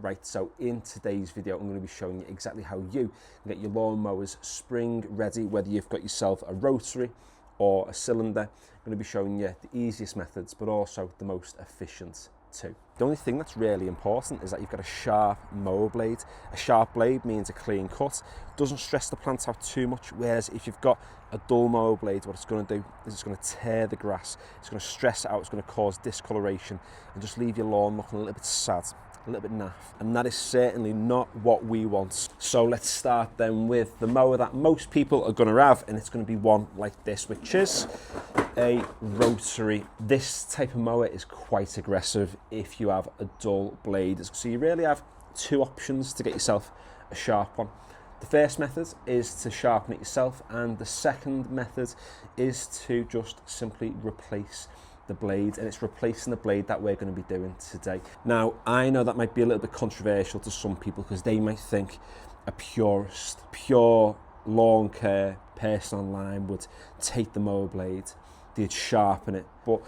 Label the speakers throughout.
Speaker 1: Right, so in today's video, I'm going to be showing you exactly how you can get your lawn mowers spring ready, whether you've got yourself a rotary or a cylinder. I'm going to be showing you the easiest methods, but also the most efficient too. The only thing that's really important is that you've got a sharp mower blade. A sharp blade means a clean cut, doesn't stress the plant out too much, whereas if you've got a dull mower blade, what it's going to do is it's going to tear the grass, it's going to stress it out, it's going to cause discoloration and just leave your lawn looking a little bit sad, a little bit naff, and that is certainly not what we want. So let's start then with the mower that most people are going to have, and it's going to be one like this, which is a rotary. This type of mower is quite aggressive if you have a dull blade, so you really have two options to get yourself a sharp one. The first method is to sharpen it yourself, and the second method is to just simply replace the blade, and it's replacing the blade that we're going to be doing today. Now, I know that might be a little bit controversial to some people because they might think a pure lawn care person online would take the mower blade, they'd sharpen it, but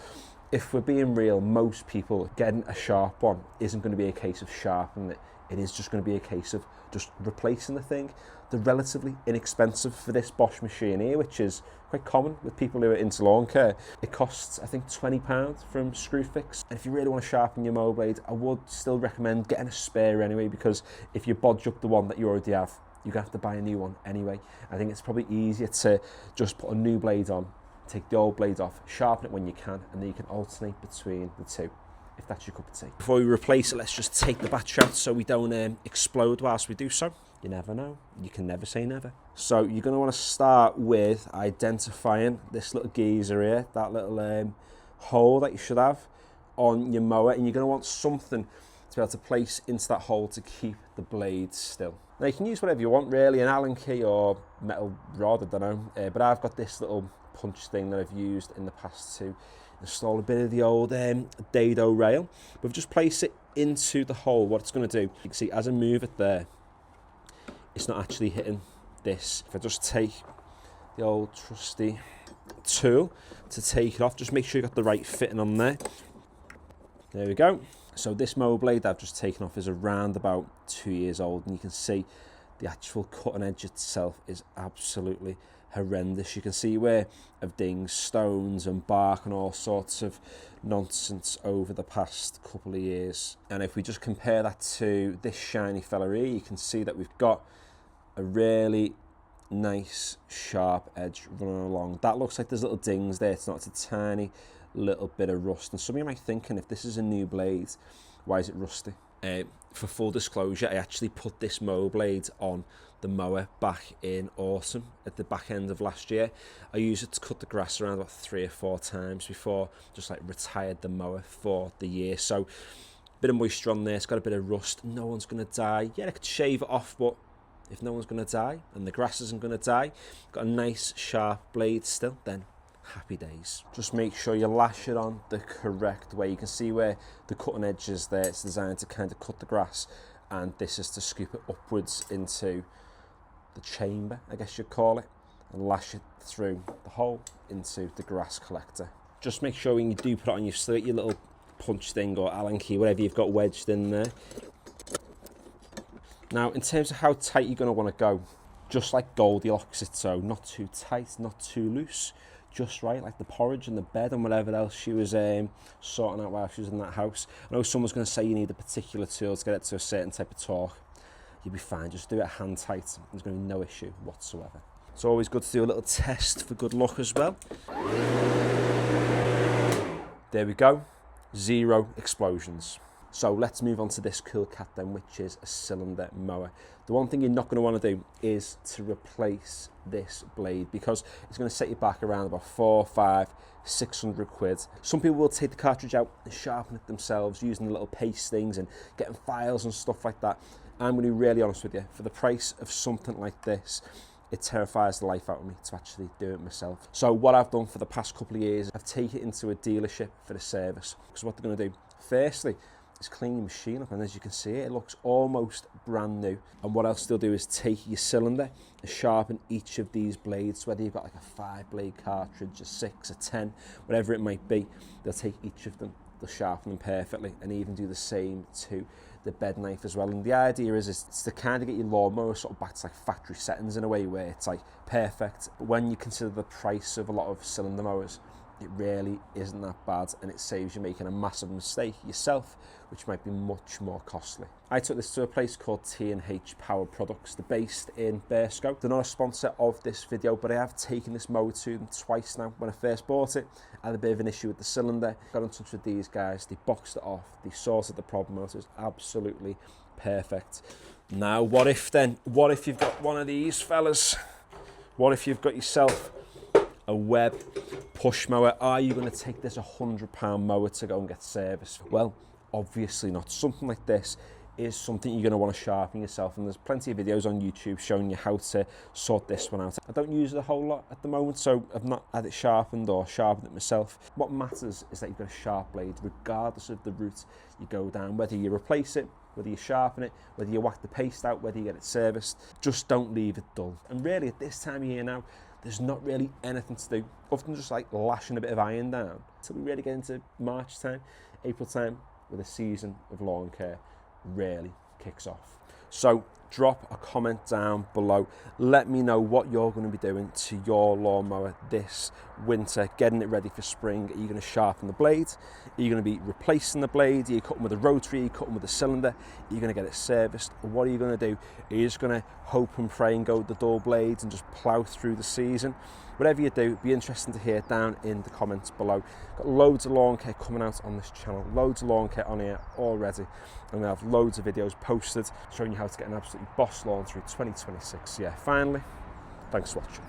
Speaker 1: if we're being real, most people getting a sharp one isn't going to be a case of sharpening it. It is just going to be a case of just replacing the thing. They're relatively inexpensive for this Bosch machine here, which is quite common with people who are into lawn care. It costs, I think, £20 from Screwfix. And if you really want to sharpen your mower blade, I would still recommend getting a spare anyway, because if you bodge up the one that you already have, you're going to have to buy a new one anyway. I think it's probably easier to just put a new blade on, take the old blade off, sharpen it when you can, and then you can alternate between the two, if that's your cup of tea. Before we replace it, let's just take the batch out so we don't explode whilst we do so. You never know. You can never say never. So you're going to want to start with identifying this little geezer here, that little hole that you should have on your mower, and you're going to want something to be able to place into that hole to keep the blade still. Now you can use whatever you want really, an Allen key or metal rod, I don't know, but I've got this little punch thing that I've used in the past to install a bit of the old dado rail. We've just placed it into the hole. What it's going to do, you can see as I move it there, it's not actually hitting this. If I just take the old trusty tool to take it off, just make sure you got the right fitting on there. There we go. So this mower blade I've just taken off is around about 2 years old, and you can see the actual cutting edge itself is absolutely horrendous. You can see where I've dinged stones and bark and all sorts of nonsense over the past couple of years. And if we just compare that to this shiny fella here, you can see that we've got a really nice sharp edge running along. That looks like there's little dings there. It's not, it's a tiny little bit of rust. And some of you might be thinking, if this is a new blade, why is it rusty? For full disclosure, I actually put this mower blade on the mower back in autumn at the back end of last year. I used it to cut the grass around about 3 or 4 times before just like retired the mower for the year. So a bit of moisture on there, it's got a bit of rust. No one's going to die. Yeah, I could shave it off, but if no one's going to die and the grass isn't going to die, got a nice sharp blade still, then happy days. Just make sure you lash it on the correct way. You can see where the cutting edge is there. It's designed to kind of cut the grass, and this is to scoop it upwards into the chamber, I guess you'd call it, and lash it through the hole into the grass collector. Just make sure when you do put it on, you've still got your little punch thing or Allen key, whatever you've got wedged in there. Now, in terms of how tight you're going to want to go, just like Goldilocks it, so not too tight, not too loose, just right, like the porridge and the bed and whatever else she was sorting out while she was in that house. I know someone's going to say you need a particular tool to get it to a certain type of torque. You'll be fine, just do it hand tight. There's going to be no issue whatsoever. It's always good to do a little test for good luck as well. There we go, 0 explosions. So let's move on to this cool cat then, which is a cylinder mower. The one thing you're not going to want to do is to replace this blade, because it's going to set you back around about 400, 500, 600 quid. Some people will take the cartridge out and sharpen it themselves using the little paste things and getting files and stuff like that. I'm going to be really honest with you, for the price of something like this, it terrifies the life out of me to actually do it myself. So what I've done for the past couple of years, I've taken it into a dealership for the service. Because what they're going to do, firstly, is clean your machine up, and as you can see, it looks almost brand new. And what else they'll do is take your cylinder and sharpen each of these blades, whether you've got like a 5-blade cartridge, a 6, a 10, whatever it might be. They'll take each of them, they'll sharpen them perfectly, and even do the same to the bed knife as well. And the idea is it's to kind of get your lawnmower sort of back to like factory settings in a way where it's like perfect. But when you consider the price of a lot of cylinder mowers, it really isn't that bad, and it saves you making a massive mistake yourself, which might be much more costly. I took this to a place called T&H Power Products. They're based in Berscough. They're not a sponsor of this video, but I have taken this mower to them twice now. When I first bought it, I had a bit of an issue with the cylinder. Got in touch with these guys, they boxed it off, they sorted the problem out. It was absolutely perfect. Now, what if you've got one of these fellas? What if you've got yourself a web push mower? Are you going to take this £100 mower to go and get serviced? Well, obviously not. Something like this is something you're going to want to sharpen yourself, and there's plenty of videos on YouTube showing you how to sort this one out. I don't use it a whole lot at the moment, so I've not had it sharpened or sharpened it myself. What matters is that you've got a sharp blade regardless of the route you go down, whether you replace it, whether you sharpen it, whether you whack the paste out, whether you get it serviced. Just don't leave it dull. And really at this time of year now, there's not really anything to do other than just like lashing a bit of iron down until we really get into March time, April time, where the season of lawn care really kicks off. So drop a comment down below. Let me know what you're going to be doing to your lawnmower this winter, getting it ready for spring. Are you going to sharpen the blade? Are you going to be replacing the blade? Are you cutting with a rotary? Are you cutting with a cylinder? Are you going to get it serviced? Or what are you going to do? Are you just going to hope and pray and go with the dull blades and just plough through the season? Whatever you do, it'd be interesting to hear down in the comments below. Got loads of lawn care coming out on this channel, loads of lawn care on here already. I'm going to have loads of videos posted showing you how to get an absolutely boss lawn through 2026. Yeah, finally, thanks for watching.